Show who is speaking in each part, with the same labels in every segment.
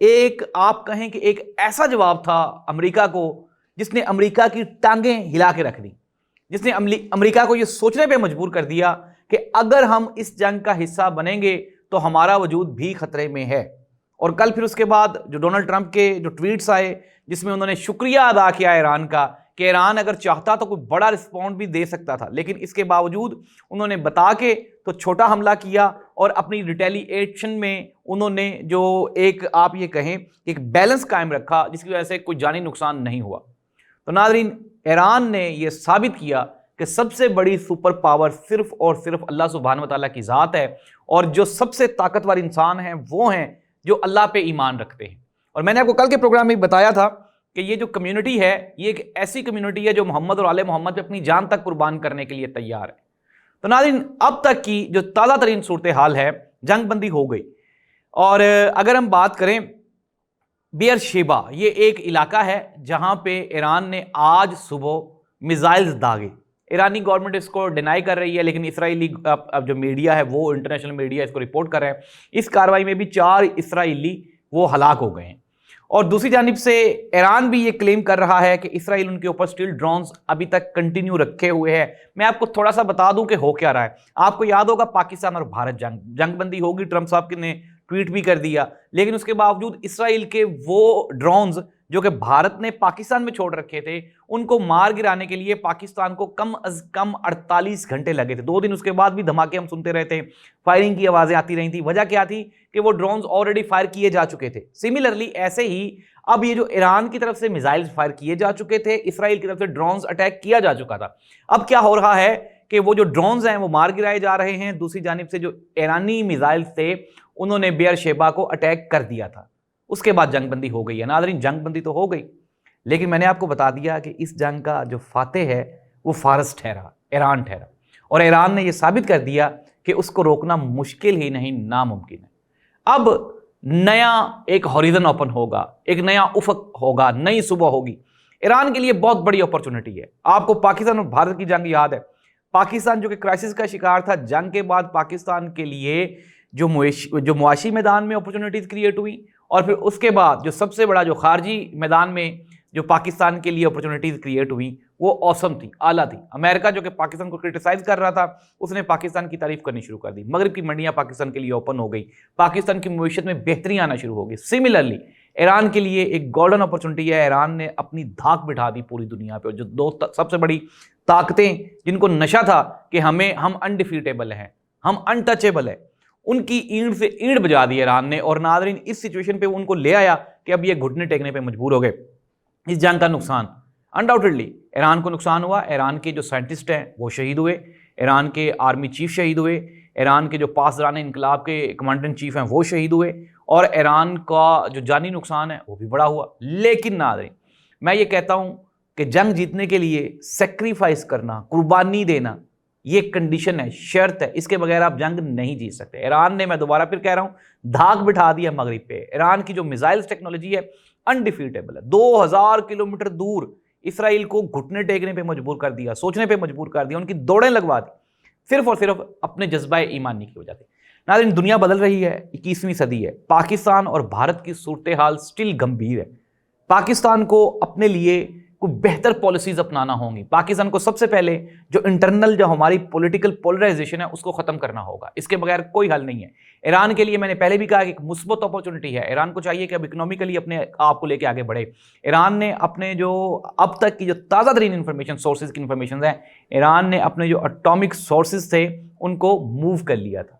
Speaker 1: ایک آپ کہیں کہ ایک ایسا جواب تھا امریکہ کو جس نے امریکہ کی ٹانگیں ہلا کے رکھ دی، جس نے امریکہ کو یہ سوچنے پہ مجبور کر دیا کہ اگر ہم اس جنگ کا حصہ بنیں گے تو ہمارا وجود بھی خطرے میں ہے۔ اور کل پھر اس کے بعد جو ڈونلڈ ٹرمپ کے جو ٹویٹس آئے جس میں انہوں نے شکریہ ادا کیا ایران کا کہ ایران اگر چاہتا تو کوئی بڑا رسپونڈ بھی دے سکتا تھا، لیکن اس کے باوجود انہوں نے بتا کے تو چھوٹا حملہ کیا اور اپنی ریٹیلیشن میں انہوں نے جو ایک آپ یہ کہیں ایک بیلنس قائم رکھا جس کی وجہ سے کوئی جانی نقصان نہیں ہوا۔ تو ناظرین، ایران نے یہ ثابت کیا کہ سب سے بڑی سپر پاور صرف اور صرف اللہ سبحانہ و تعالیٰ کی ذات ہے، اور جو سب سے طاقتور انسان ہیں وہ ہیں جو اللہ پہ ایمان رکھتے ہیں۔ اور میں نے آپ کو کل کے پروگرام میں بتایا تھا کہ یہ جو کمیونٹی ہے یہ ایک ایسی کمیونٹی ہے جو محمد اور آل محمد پہ اپنی جان تک قربان کرنے کے لیے تیار ہے۔ تو ناظرین، اب تک کی جو تازہ ترین صورتحال ہے، جنگ بندی ہو گئی، اور اگر ہم بات کریں بیئر شیبا، یہ ایک علاقہ ہے جہاں پہ ایران نے آج صبح میزائلز داغے۔ ایرانی گورنمنٹ اس کو ڈینائی کر رہی ہے، لیکن اسرائیلی اب جو میڈیا ہے وہ انٹرنیشنل میڈیا اس کو رپورٹ کر رہے ہیں۔ اس کارروائی میں بھی 4 اسرائیلی وہ ہلاک ہو گئے ہیں، اور دوسری جانب سے ایران بھی یہ کلیم کر رہا ہے کہ اسرائیل ان کے اوپر اسٹیل ڈرونز ابھی تک کنٹینیو رکھے ہوئے ہیں۔ میں آپ کو تھوڑا سا بتا دوں کہ ہو کیا رہا ہے۔ آپ کو یاد ہوگا پاکستان اور بھارت جنگ بندی ہوگی، ٹرمپ صاحب نے ٹویٹ بھی کر دیا، لیکن اس کے باوجود اسرائیل کے وہ ڈرونز جو کہ بھارت نے پاکستان میں چھوڑ رکھے تھے ان کو مار گرانے کے لیے پاکستان کو کم از کم 48 گھنٹے لگے تھے۔ 2 دن اس کے بعد بھی دھماکے ہم سنتے رہے تھے، فائرنگ کی آوازیں آتی رہی تھیں۔ وجہ کیا تھی کہ وہ ڈرونز آلریڈی فائر کیے جا چکے تھے۔ سملرلی ایسے ہی اب یہ جو ایران کی طرف سے میزائلز فائر کیے جا چکے تھے، اسرائیل کی طرف سے ڈرونز اٹیک کیا جا چکا تھا۔ اب کیا ہو رہا ہے کہ وہ جو ڈرونز ہیں وہ مار گرائے جا رہے ہیں، دوسری جانب سے جو ایرانی میزائلز تھے انہوں نے بیئر شیبا کو اٹیک کر دیا تھا۔ اس کے بعد جنگ بندی ہو گئی ہے۔ ناظرین، جنگ بندی تو ہو گئی، لیکن میں نے آپ کو بتا دیا کہ اس جنگ کا جو فاتح ہے وہ فارس ٹھہرا، ایران ٹھہرا، اور ایران نے یہ ثابت کر دیا کہ اس کو روکنا مشکل ہی نہیں، ناممکن ہے۔ اب نیا ایک ہوریزن اوپن ہوگا، ایک نیا افق ہوگا، نئی صبح ہوگی۔ ایران کے لیے بہت بڑی اپرچونٹی ہے۔ آپ کو پاکستان اور بھارت کی جنگ یاد ہے، پاکستان جو کہ کرائسس کا شکار تھا، جنگ کے بعد پاکستان کے لیے جو معاشی میدان میں اپرچونٹیز کریٹ ہوئی، اور پھر اس کے بعد جو سب سے بڑا جو خارجی میدان میں جو پاکستان کے لیے اپرچونٹیز کریٹ ہوئی وہ اوسم تھی، اعلیٰ تھی۔ امریکہ جو کہ پاکستان کو کرٹیسائز کر رہا تھا اس نے پاکستان کی تعریف کرنی شروع کر دی۔ مغرب کی منڈیاں پاکستان کے لیے اوپن ہو گئی، پاکستان کی معیشت میں بہتری آنا شروع ہو گئی۔ سملرلی ایران کے لیے ایک گولڈن اپرچونٹی ہے، ایران نے اپنی دھاک بٹھا دی پوری دنیا پہ۔ جو 2 سب سے بڑی طاقتیں جن کو نشہ تھا کہ ہم انڈیفیٹیبل ہیں، ہم انٹچیبل ہیں، ان کی اینٹ سے اینٹ بجا دی ایران نے، اور ناظرین اس سچویشن پہ ان کو لے آیا کہ اب یہ گھٹنے ٹیکنے پہ مجبور ہو گئے۔ اس جنگ کا نقصان انڈاؤٹڈلی ایران کو نقصان ہوا۔ ایران کے جو سائنٹسٹ ہیں وہ شہید ہوئے، ایران کے آرمی چیف شہید ہوئے، ایران کے جو پاسداران انقلاب کے کمانڈر ان چیف ہیں وہ شہید ہوئے، اور ایران کا جو جانی نقصان ہے وہ بھی بڑا ہوا۔ لیکن ناظرین، میں یہ کہتا ہوں کہ جنگ جیتنے کے لیے سیکریفائس کرنا، قربانی دینا، یہ کنڈیشن ہے، شرط ہے، اس کے بغیر آپ جنگ نہیں جیت سکتے۔ ایران نے، میں دوبارہ پھر کہہ رہا ہوں، دھاک بٹھا دیا مغرب پہ۔ ایران کی جو میزائلز ٹیکنالوجی ہے انڈیفیٹیبل ہے، 2000 کلومیٹر دور اسرائیل کو گھٹنے ٹیکنے پہ مجبور کر دیا، سوچنے پہ مجبور کر دیا، ان کی دوڑیں لگوا دی، صرف اور صرف اپنے جذبہ ایمانی کی وجہ سے۔ ناظرین، دنیا بدل رہی ہے، 21ویں صدی ہے، پاکستان اور بھارت کی صورتحال سٹل گمبھیر ہے۔ پاکستان کو اپنے لیے کوئی بہتر پالیسیز اپنانا ہوں گی۔ پاکستان کو سب سے پہلے جو انٹرنل جو ہماری پولیٹیکل پولرائزیشن ہے اس کو ختم کرنا ہوگا، اس کے بغیر کوئی حل نہیں ہے۔ ایران کے لیے میں نے پہلے بھی کہا کہ ایک مثبت اپرچونٹی ہے، ایران کو چاہیے کہ اب اکنومیکلی اپنے آپ کو لے کے آگے بڑھے۔ ایران نے اپنے جو اب تک کی جو تازہ ترین انفارمیشن سورسز کی انفارمیشن ہیں، ایران نے اپنے جو اٹامک سورسز تھے ان کو موو کر لیا تھا۔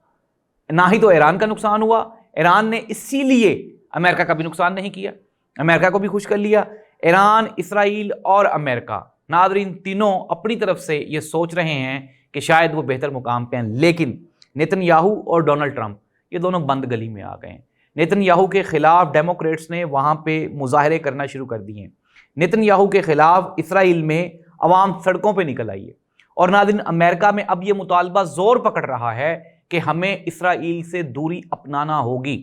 Speaker 1: نہ ہی تو ایران کا نقصان ہوا، ایران نے اسی لیے امریکہ کا بھی نقصان نہیں کیا، امریکہ کو بھی خوش کر لیا۔ ایران، اسرائیل اور امریکہ، ناظرین تینوں اپنی طرف سے یہ سوچ رہے ہیں کہ شاید وہ بہتر مقام پہ ہیں، لیکن نیتن یاہو اور ڈونلڈ ٹرمپ یہ دونوں بند گلی میں آ گئے ہیں۔ نیتن یاہو کے خلاف ڈیموکریٹس نے وہاں پہ مظاہرے کرنا شروع کر دیے ہیں۔ نیتن یاہو کے خلاف اسرائیل میں عوام سڑکوں پہ نکل آئی ہے، اور ناظرین امریکہ میں اب یہ مطالبہ زور پکڑ رہا ہے کہ ہمیں اسرائیل سے دوری اپنانا ہوگی۔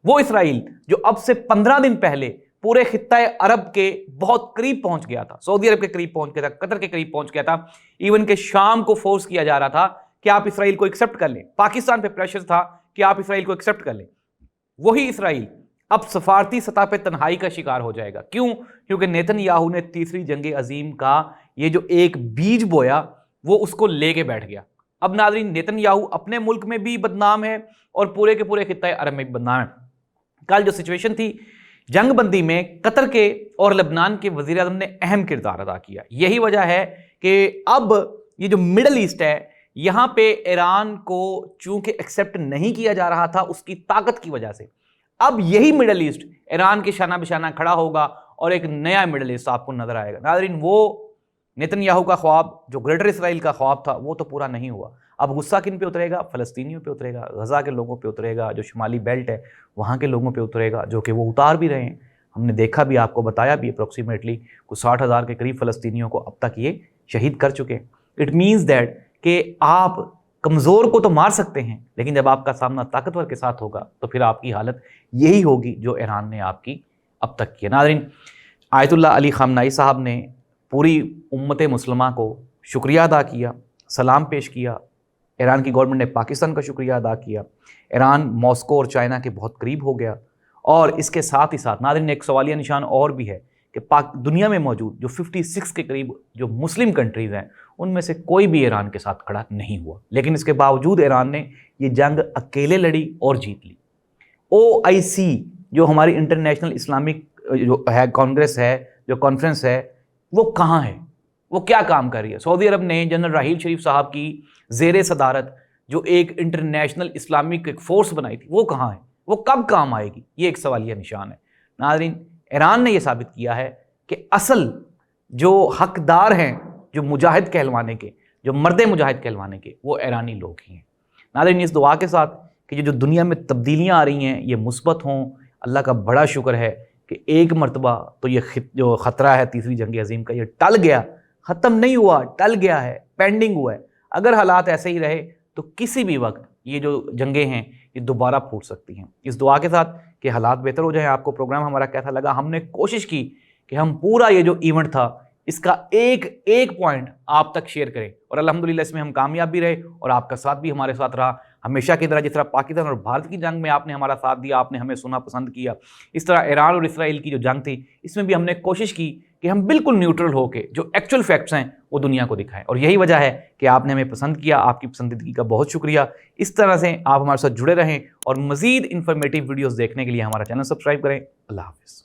Speaker 1: وہ اسرائیل جو اب سے 15 دن پہلے پورے خطہ عرب کے بہت قریب پہنچ گیا تھا، سعودی عرب کے قریب پہنچ گیا تھا، قطر کے قریب پہنچ گیا تھا، ایون کہ شام کو فورس کیا جا رہا تھا کہ آپ اسرائیل کو ایکسپٹ کر لیں، پاکستان پہ پریشر تھا کہ آپ اسرائیل کو ایکسپٹ کر لیں۔ وہی اسرائیل اب سفارتی سطح پہ تنہائی کا شکار ہو جائے گا. کیوں؟ کیونکہ نیتن یاہو نے تیسری جنگ عظیم کا یہ جو ایک بیج بویا وہ اس کو لے کے بیٹھ گیا. اب ناظرین نیتن یاہو اپنے ملک میں بھی بدنام ہے اور پورے کے پورے خطہ عرب میں بھی بدنام ہے. کل جو سچویشن تھی جنگ بندی میں قطر کے اور لبنان کے وزیر اعظم نے اہم کردار ادا کیا. یہی وجہ ہے کہ اب یہ جو مڈل ایسٹ ہے یہاں پہ ایران کو چونکہ ایکسیپٹ نہیں کیا جا رہا تھا اس کی طاقت کی وجہ سے، اب یہی مڈل ایسٹ ایران کے شانہ بشانہ کھڑا ہوگا اور ایک نیا مڈل ایسٹ آپ کو نظر آئے گا. ناظرین وہ نیتن یاہو کا خواب جو گریٹر اسرائیل کا خواب تھا وہ تو پورا نہیں ہوا. اب غصہ کن پہ اترے گا؟ فلسطینیوں پہ اترے گا، غزہ کے لوگوں پہ اترے گا، جو شمالی بیلٹ ہے وہاں کے لوگوں پہ اترے گا، جو کہ وہ اتار بھی رہے ہیں. ہم نے دیکھا بھی، آپ کو بتایا بھی اپروکسیمیٹلی کوئی 60,000 کے قریب فلسطینیوں کو اب تک یہ شہید کر چکے. اٹ مینز دیٹ کہ آپ کمزور کو تو مار سکتے ہیں لیکن جب آپ کا سامنا طاقتور کے ساتھ ہوگا تو پھر آپ کی حالت یہی ہوگی جو ایران نے آپ کی اب تک کی. ناظرین آیت اللہ علی خامنائی صاحب نے پوری امت مسلمہ کو شکریہ ادا کیا، سلام پیش کیا. ایران کی گورنمنٹ نے پاکستان کا شکریہ ادا کیا. ایران ماسکو اور چائنا کے بہت قریب ہو گیا. اور اس کے ساتھ ہی ساتھ ناظرین ایک سوالیہ نشان اور بھی ہے کہ دنیا میں موجود جو 56 کے قریب جو مسلم کنٹریز ہیں ان میں سے کوئی بھی ایران کے ساتھ کھڑا نہیں ہوا، لیکن اس کے باوجود ایران نے یہ جنگ اکیلے لڑی اور جیت لی. OIC جو ہماری انٹرنیشنل اسلامک جو ہے کانگریس ہے، جو کانفرنس ہے، وہ کہاں ہے؟ وہ کیا کام کر رہی ہے؟ سعودی عرب نے جنرل راحیل شریف صاحب کی زیر صدارت جو ایک انٹرنیشنل اسلامک ایک فورس بنائی تھی وہ کہاں ہے؟ وہ کب کام آئے گی؟ یہ ایک سوالیہ نشان ہے. ناظرین ایران نے یہ ثابت کیا ہے کہ اصل جو حقدار ہیں جو مجاہد کہلوانے کے، جو مرد مجاہد کہلوانے کے، وہ ایرانی لوگ ہی ہیں. ناظرین اس دعا کے ساتھ کہ جو دنیا میں تبدیلیاں آ رہی ہیں یہ مثبت ہوں. اللہ کا بڑا شکر ہے کہ ایک مرتبہ تو یہ جو خطرہ ہے تیسری جنگ عظیم کا یہ ٹل گیا، ختم نہیں ہوا، ٹل گیا ہے، پینڈنگ ہوا ہے. اگر حالات ایسے ہی رہے تو کسی بھی وقت یہ جو جنگیں ہیں یہ دوبارہ پھوٹ سکتی ہیں. اس دعا کے ساتھ کہ حالات بہتر ہو جائیں. آپ کو پروگرام ہمارا کیسا لگا؟ ہم نے کوشش کی کہ ہم پورا یہ جو ایونٹ تھا اس کا ایک پوائنٹ آپ تک شیئر کریں اور الحمدللہ اس میں ہم کامیاب بھی رہے اور آپ کا ساتھ بھی ہمارے ساتھ رہا. ہمیشہ کی طرح جس طرح پاکستان اور بھارت کی جنگ میں آپ نے ہمارا ساتھ دیا، آپ نے ہمیں سنا پسند کیا، اس طرح ایران اور اسرائیل کی جو جنگ تھی اس میں بھی ہم نے کوشش کی کہ ہم بالکل نیوٹرل ہو کے جو ایکچوئل فیکٹس ہیں وہ دنیا کو دکھائیں. اور یہی وجہ ہے کہ آپ نے ہمیں پسند کیا. آپ کی پسندیدگی کا بہت شکریہ. اس طرح سے آپ ہمارے ساتھ جڑے رہیں اور مزید انفارمیٹیو ویڈیوز دیکھنے کے لیے ہمارا چینل سبسکرائب کریں. اللہ حافظ.